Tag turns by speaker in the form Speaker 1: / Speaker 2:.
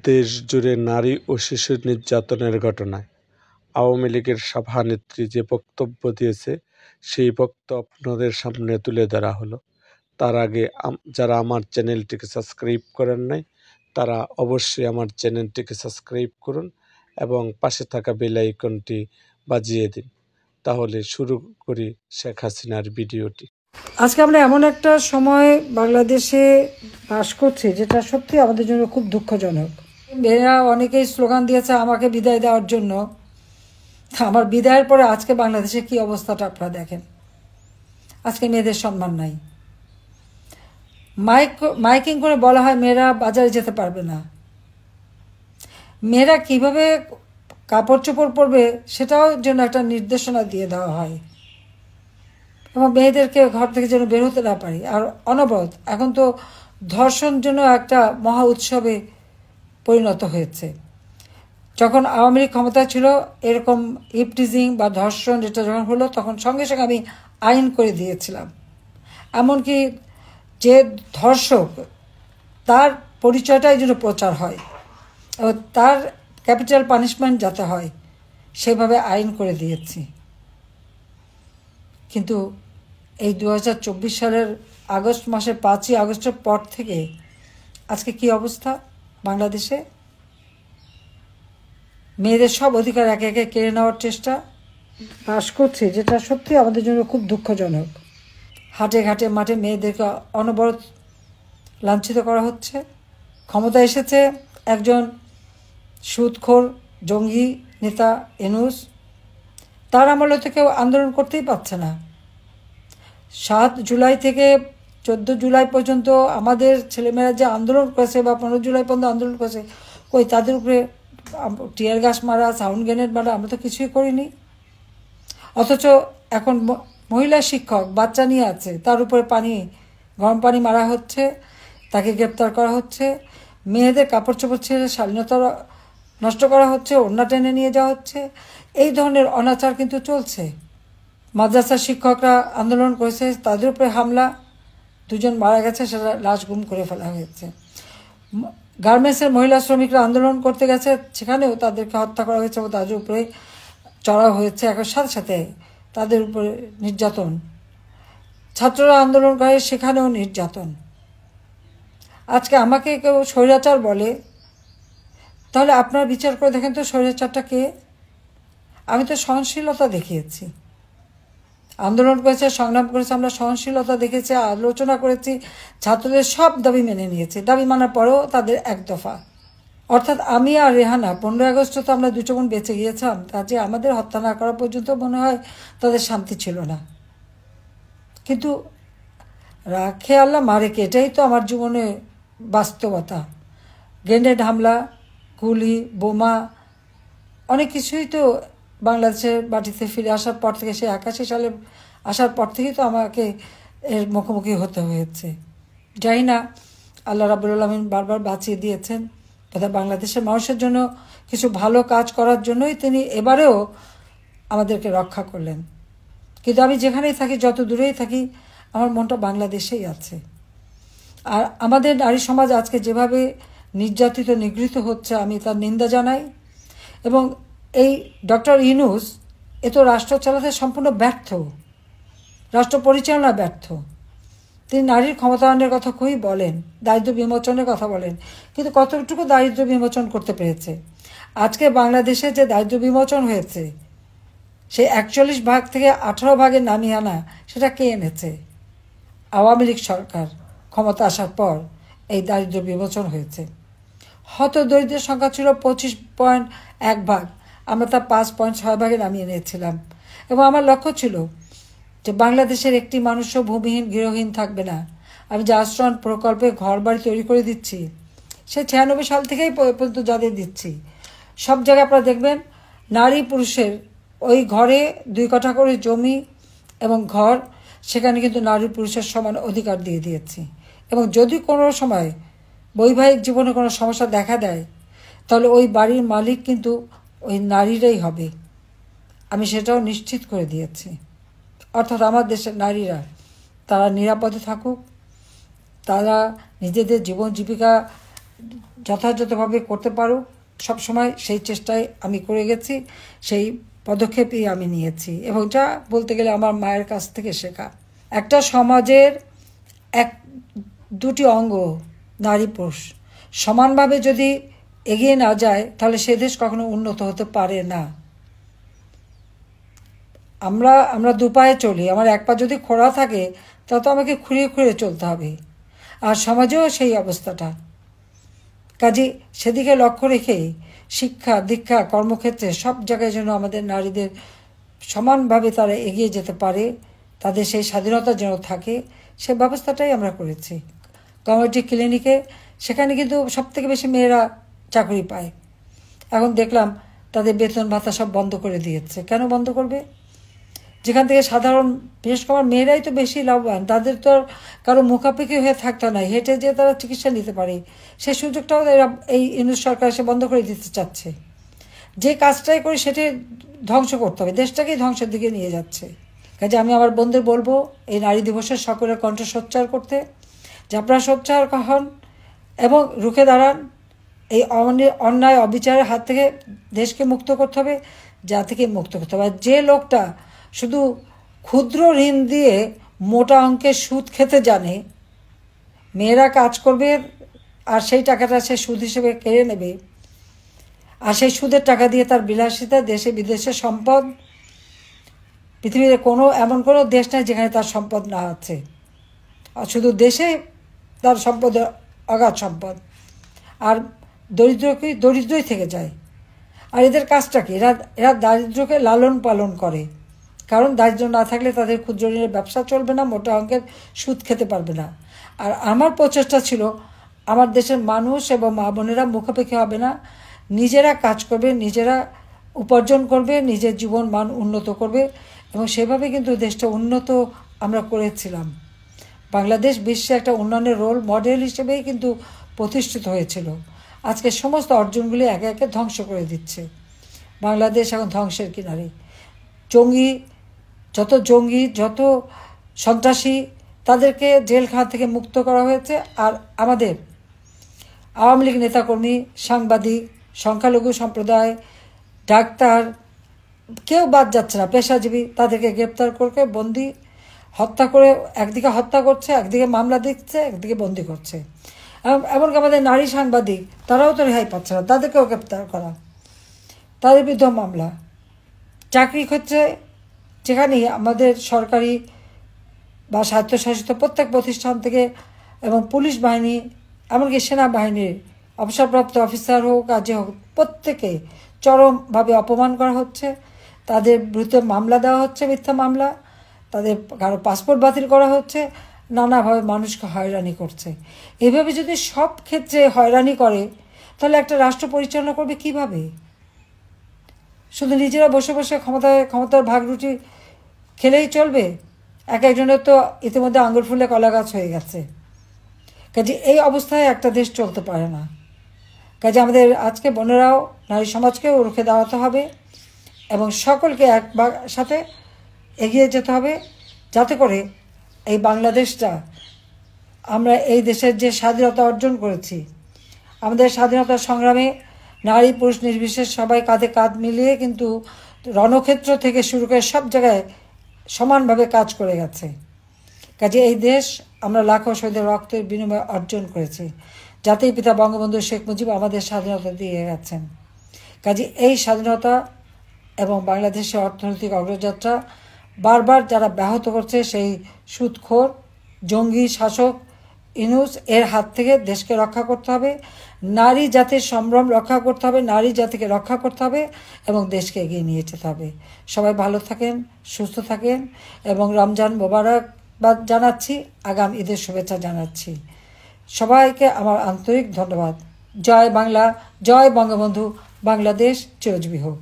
Speaker 1: দেশজুড়ে নারী ও শিশু নির্যাতনের ঘটনায় আওয়ামী লীগের সভানেত্রী যে বক্তব্য দিয়েছে, সেই বক্তব্য আপনাদের সামনে তুলে ধরা হলো। তার আগে যারা আমার চ্যানেলটিকে সাবস্ক্রাইব করেন নাই, তারা অবশ্যই আমার চ্যানেলটিকে সাবস্ক্রাইব করুন এবং পাশে থাকা বেল আইকনটি বাজিয়ে দিন। তাহলে শুরু করি শেখ হাসিনার ভিডিওটি।
Speaker 2: আজকে আমরা এমন একটা সময় বাংলাদেশে বাস করছি যেটা সত্যি আমাদের জন্য খুব দুঃখজনক। মেয়েরা অনেকেই স্লোগান দিয়েছে আমাকে বিদায় দেওয়ার জন্য। আমার বিদায়ের পরে আজকে বাংলাদেশে কি অবস্থাটা আপনারা দেখেন। আজকে মেয়েদের সম্মান নাই। মাইকিং করে বলা হয় মেয়েরা বাজারে যেতে পারবে না। মেয়েরা কিভাবে কাপড় চোপড় পরবে সেটাও যেন একটা নির্দেশনা দিয়ে দেওয়া হয় এবং মেয়েদেরকে ঘর থেকে যেন বের হতে না পারি। আর অনবরত এখন তো ধর্ষণ জন্য একটা মহা উৎসবে পরিণত হয়েছে। যখন আওয়ামী লীগ ক্ষমতায় ছিল এরকম ইপটিজিং বা ধর্ষণ যেটা যখন হলো তখন সঙ্গে সঙ্গে আমি আইন করে দিয়েছিলাম। এমনকি যে ধর্ষক তার পরিচয়টাই যেন প্রচার হয় এবং তার ক্যাপিটাল পানিশমেন্ট যাতে হয় সেভাবে আইন করে দিয়েছি। কিন্তু এই 2024 সালের আগস্ট মাসের 5ই আগস্টের পর থেকে আজকে কি অবস্থা বাংলাদেশে? মেয়েদের সব অধিকার একে একে কেড়ে নেওয়ার চেষ্টা বাস করছে, যেটা সত্যি আমাদের জন্য খুব দুঃখজনক। হাটে ঘাটে মাঠে মেয়েদেরকে অনবরত লাঞ্ছিত করা হচ্ছে। ক্ষমতা এসেছে একজন সুদখোর জঙ্গি নেতা ইউনূস, তার আমলে তো কেউ আন্দোলন করতেই পারছে না। 7 জুলাই থেকে 14 জুলাই পর্যন্ত আমাদের ছেলেমেয়েরা যে আন্দোলন করেছে বা 15 জুলাই পর্যন্ত আন্দোলন করেছে, কই তাদের উপরে টিয়ার গ্যাস মারা, সাউন্ড গ্রেনেড মারা আমরা তো কিছুই করিনি। অথচ এখন মহিলা শিক্ষক বাচ্চা নিয়ে আছে, তার উপরে গরম পানি মারা হচ্ছে, তাকে গ্রেপ্তার করা হচ্ছে। মেয়েদের কাপড় চোপড় ছেড়ে স্বাধীনতা নষ্ট করা হচ্ছে, ওড়না টেনে নিয়ে যাওয়া হচ্ছে। এই ধরনের অনাচার কিন্তু চলছে। মাদ্রাসার শিক্ষকরা আন্দোলন করেছে, তাদের উপরে হামলা, 2 জন মারা গেছে, সেটা লাশ গুম করে ফেলা হয়েছে। গার্মেন্টসের মহিলা শ্রমিকরা আন্দোলন করতে গেছে, সেখানেও তাদেরকে হত্যা করা হয়েছে এবং তাদের উপরে চড়াও হয়েছে। একর সাথে সাথে তাদের উপরে নির্যাতন। ছাত্ররা আন্দোলন করে, সেখানেও নির্যাতন। আজকে আমাকে কেউ স্বৈরাচার বলে, তাহলে আপনারা বিচার করে দেখেন তো স্বৈরাচারটা কে? আমি তো সহনশীলতা দেখিয়েছি, আন্দোলন করেছে, সংগ্রাম করেছে, আমরা সহনশীলতা দেখেছি, আলোচনা করেছি, ছাত্রদের সব দাবি মেনে নিয়েছে। দাবি মানার পরেও তাদের এক দফা। অর্থাৎ আমি আর রেহানা 15 আগস্ট তো আমরা 2 বোন বেঁচে গিয়েছিলাম, কাজে আমাদের হত্যা না করা পর্যন্ত মনে হয় তাদের শান্তি ছিল না। কিন্তু রাখে আল্লাহ মারে কে, এটাই তো আমার জীবনে বাস্তবতা। গ্রেনেড হামলা, গুলি, বোমা, অনেক কিছুই তো বাংলাদেশের মাটিতে ফিরে আসার পর থেকে, সে 81 সালে আসার পর থেকেই তো আমাকে এর মুখোমুখি হতে হয়েছে। জানি না আল্লাহ রাব্বুল আলামিন বারবার বাঁচিয়ে দিয়েছেন, তথা বাংলাদেশের মানুষের জন্য কিছু ভালো কাজ করার জন্যই তিনি এবারেও আমাদেরকে রক্ষা করলেন। কিন্তু আমি যেখানেই থাকি, যত দূরেই থাকি, আমার মনটা বাংলাদেশেই আছে। আর আমাদের নারী সমাজ আজকে যেভাবে নির্যাতিত নিগৃহীত হচ্ছে, আমি তার নিন্দা জানাই। এবং এই ডক্টর ইউনূস এ তো রাষ্ট্র চালাতে সম্পূর্ণ ব্যর্থ, রাষ্ট্র পরিচালনা ব্যর্থ। তিনি নারীর ক্ষমতায়নের কথা খুবই বলেন, দারিদ্র বিমোচনের কথা বলেন, কিন্তু কতটুকু দারিদ্র বিমোচন করতে পেরেছে? আজকে বাংলাদেশে যে দারিদ্র বিমোচন হয়েছে, সেই 41 ভাগ থেকে 18 ভাগে নামিয়ে আনা, সেটা কে এনেছে? আওয়ামী লীগ সরকার ক্ষমতা আসার পর এই দারিদ্র বিমোচন হয়েছে। হত দরিদ্রের সংখ্যা ছিল 25.1 ভাগ, আমরা তা 5.6 ভাগে নামিয়ে নিয়েছিলাম। এবং আমার লক্ষ্য ছিল যে বাংলাদেশের একটি মানুষও ভূমিহীন গৃহহীন থাকবে না। আমি যে আশ্রয়ণ প্রকল্পে ঘর বাড়ি তৈরি করে দিচ্ছি, সে 96 সাল থেকেই পর্যন্ত যাদের দিচ্ছি, সব জায়গায় আপনারা দেখবেন নারী পুরুষের ওই ঘরে 2 কাঠা করে জমি এবং ঘর, সেখানে কিন্তু নারী পুরুষের সমান অধিকার দিয়ে দিয়েছি। এবং যদি কোনো সময় বৈবাহিক জীবনে কোনো সমস্যা দেখা দেয়, তাহলে ওই বাড়ির মালিক কিন্তু ওই নারীরাই হবে, আমি সেটাও নিশ্চিত করে দিয়েছি। অর্থাৎ আমার দেশের নারীরা তারা নিরাপদে থাকুক, তারা নিজেদের জীবন জীবিকা যথাযথভাবে করতে পারুক, সবসময় সেই চেষ্টায় আমি করে গেছি, সেই পদক্ষেপই আমি নিয়েছি, এবং যা বলতে গেলে আমার মায়ের কাছ থেকে শেখা। একটা সমাজের দুটি অঙ্গ, নারী পুরুষ, সমানভাবে যদি এগিয়ে না যায় তাহলে সে দেশ কখনো উন্নত হতে পারে না। আমরা দুপায়ে চলি, আমার এক পা যদি খোঁড়া থাকে তা তো আমাকে খুঁড়িয়ে খুঁড়িয়ে চলতে হবে, আর সমাজেও সেই অবস্থাটা। কাজে সেদিকে লক্ষ্য রেখে শিক্ষা দীক্ষা কর্মক্ষেত্রে সব জায়গায় যেন আমাদের নারীদের সমানভাবে তারা এগিয়ে যেতে পারে, তাদের সেই স্বাধীনতা যেন থাকে, সে ব্যবস্থাটাই আমরা করেছি। কমিউনিটি ক্লিনিকে সেখানে কিন্তু সব থেকে বেশি মেয়েরা চাকরি পায়। এখন দেখলাম তাদের বেতন ভাতা সব বন্ধ করে দিয়েছে। কেন বন্ধ করবে? যেখান থেকে সাধারণ, বিশেষ করে মেয়েরাই তো বেশি লাভবান, তাদের তো আর কারো মুখাপেক্ষি হয়ে থাকতে নাই, হেঁটে যেয়ে তারা চিকিৎসা নিতে পারে, সেই সুযোগটাও এরা এই ইউনিট সরকার এসে বন্ধ করে দিতে চাচ্ছে। যে কাজটাই করি সেটি ধ্বংস করতে হবে, দেশটাকেই ধ্বংসের দিকে নিয়ে যাচ্ছে। কাজে আমি আমার বন্ধুদের বলবো এই নারী দিবসের সকলের কণ্ঠ সোচ্চার করতে, যে আপনারা সোচ্চার হন এবং রুখে দাঁড়ান। এই অন্যায় অবিচারের হাত থেকে দেশকে মুক্ত করতে হবে, যা থেকে মুক্ত করতে হবে। যে লোকটা শুধু ক্ষুদ্র ঋণ দিয়ে মোটা অঙ্কের সুদ খেতে জানে, মেয়েরা কাজ করবে আর সেই টাকাটা সে সুদ হিসেবে কেড়ে নেবে, আর সেই সুদের টাকা দিয়ে তার বিলাসিতা, দেশে বিদেশে সম্পদ, পৃথিবীর এমন কোনো দেশ নেই যেখানে তার সম্পদ না আছে, আর শুধু দেশে তার সম্পদের অগাধ সম্পদ, আর দরিদ্রই থেকে যায়। আর এদের কাজটা কি? এরা দারিদ্র্যকে লালন পালন করে, কারণ দারিদ্র্য না থাকলে তাদের ক্ষুদ্র ঋণের ব্যবসা চলবে না, মোটা অঙ্কের সুদ খেতে পারবে না। আর আমার প্রচেষ্টা ছিল আমার দেশের মানুষ এবং মা বোনেরা মুখাপেক্ষি হবে না, নিজেরা কাজ করবে, নিজেরা উপার্জন করবে, নিজের জীবন মান উন্নত করবে, এবং সেভাবে কিন্তু দেশটা উন্নত আমরা করেছিলাম। বাংলাদেশ বিশ্বে একটা উন্নয়নের রোল মডেল হিসেবেই কিন্তু প্রতিষ্ঠিত হয়েছিল। আজকে সমস্ত অর্জনগুলি একে একে ধ্বংস করে দিচ্ছে। বাংলাদেশ এখন ধ্বংসের কিনারে। জঙ্গি যত সন্ত্রাসী, তাদেরকে জেলখানা থেকে মুক্ত করা হয়েছে। আর আমাদের আওয়ামী লীগ নেতাকর্মী, সাংবাদিক, সংখ্যালঘু সম্প্রদায়, ডাক্তার, কেউ বাদ যাচ্ছে না, পেশাজীবী, তাদেরকে গ্রেপ্তার করে বন্দি, হত্যা করে, একদিকে হত্যা করছে, একদিকে মামলা দিচ্ছে, একদিকে বন্দি করছে। এমনকি আমাদের নারী সাংবাদিক, তারাও তো রেহাই পাচ্ছে না, তাদেরকেও গ্রেপ্তার করা, তাদের বিরুদ্ধে মামলা। চাকরি ক্ষেত্রে যেখানেই আমাদের সরকারি বা স্বায়ত্তশাসিত প্রত্যেক প্রতিষ্ঠান থেকে, এবং পুলিশ বাহিনী, এমনকি সেনাবাহিনীর অবসরপ্রাপ্ত অফিসার হোক আর যে হোক, প্রত্যেকে চরমভাবে অপমান করা হচ্ছে, তাদের বিরুদ্ধে মামলা দেওয়া হচ্ছে, মিথ্যা মামলা, তাদের কারো পাসপোর্ট বাতিল করা হচ্ছে, নানাভাবে মানুষকে হয়রানি করছে। এভাবে যদি সব ক্ষেত্রে হয়রানি করে তাহলে একটা রাষ্ট্র পরিচালনা করবে কিভাবে? শুধু নিজেরা বসে বসে ক্ষমতার ভাগরুটি খেলেই চলবে? একজনের তো ইতিমধ্যে আঙুল ফুলে কলা গাছ হয়ে গেছে। কাজে এই অবস্থায় একটা দেশ চলতে পারে না। কাজে আমাদের আজকে বোনেরাও নারী সমাজকেও রুখে দাঁড়াতে হবে এবং সকলকে সাথে এগিয়ে যেতে হবে, যাতে করে এই বাংলাদেশটা, আমরা এই দেশের যে স্বাধীনতা অর্জন করেছি, আমাদের স্বাধীনতা সংগ্রামে নারী পুরুষ নির্বিশেষে সবাই কাঁধে কাঁধ মিলিয়ে কিন্তু রণক্ষেত্র থেকে শুরু করে সব জায়গায় সমানভাবে কাজ করে গেছে। কাজে এই দেশ আমরা লাখো শহীদের রক্তের বিনিময়ে অর্জন করেছি। জাতির পিতা বঙ্গবন্ধু শেখ মুজিব আমাদের স্বাধীনতা দিয়ে গেছেন। কাজে এই স্বাধীনতা এবং বাংলাদেশের অর্থনৈতিক অগ্রযাত্রা বারবার যারা ব্যাহত করছে, সেই সুদখোর জঙ্গি শাসক ইউনূস এর হাত থেকে দেশকে রক্ষা করতে হবে, নারী জাতির সম্ভ্রম রক্ষা করতে হবে, নারী জাতিকে রক্ষা করতে হবে এবং দেশকে এগিয়ে নিয়ে যেতে হবে। সবাই ভালো থাকেন, সুস্থ থাকেন এবং রমজান মোবারকবাদ জানাচ্ছি, আগাম ঈদের শুভেচ্ছা জানাচ্ছি। সবাইকে আমার আন্তরিক ধন্যবাদ। জয় বাংলা, জয় বঙ্গবন্ধু, বাংলাদেশ চিরজীবী হোক।